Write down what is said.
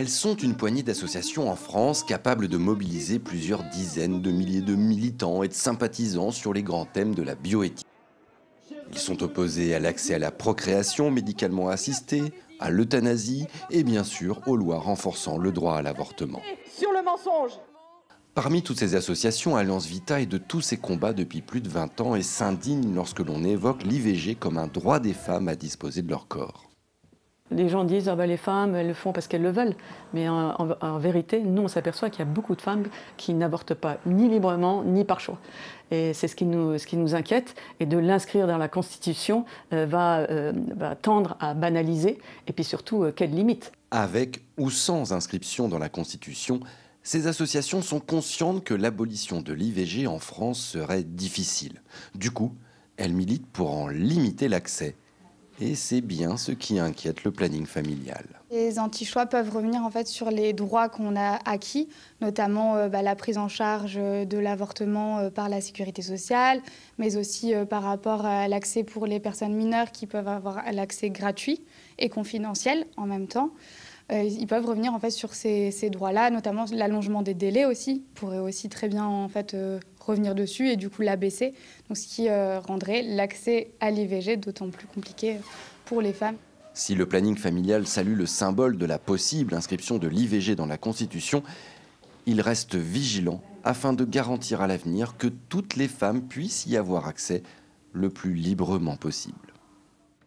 Elles sont une poignée d'associations en France capables de mobiliser plusieurs dizaines de milliers de militants et de sympathisants sur les grands thèmes de la bioéthique. Ils sont opposés à l'accès à la procréation médicalement assistée, à l'euthanasie et bien sûr aux lois renforçant le droit à l'avortement. Sur le mensonge. Parmi toutes ces associations, Alliance Vita est de tous ces combats depuis plus de 20 ans et s'indigne lorsque l'on évoque l'IVG comme un droit des femmes à disposer de leur corps. Les gens disent ah ben les femmes elles le font parce qu'elles le veulent, mais en vérité, nous on s'aperçoit qu'il y a beaucoup de femmes qui n'avortent pas ni librement ni par choix. Et c'est ce qui nous inquiète, et de l'inscrire dans la Constitution va tendre à banaliser, et puis surtout quelles limites. Avec ou sans inscription dans la Constitution, ces associations sont conscientes que l'abolition de l'IVG en France serait difficile. Du coup, elles militent pour en limiter l'accès. Et c'est bien ce qui inquiète le planning familial. Les anti-choix peuvent revenir en fait sur les droits qu'on a acquis, notamment la prise en charge de l'avortement par la sécurité sociale, mais aussi par rapport à l'accès pour les personnes mineures qui peuvent avoir l'accès gratuit et confidentiel en même temps. Ils peuvent revenir en fait sur ces droits-là, notamment l'allongement des délais aussi, pourrait aussi très bien en fait revenir dessus et du coup l'abaisser, donc ce qui rendrait l'accès à l'IVG d'autant plus compliqué pour les femmes. Si le planning familial salue le symbole de la possible inscription de l'IVG dans la Constitution, il reste vigilant afin de garantir à l'avenir que toutes les femmes puissent y avoir accès le plus librement possible.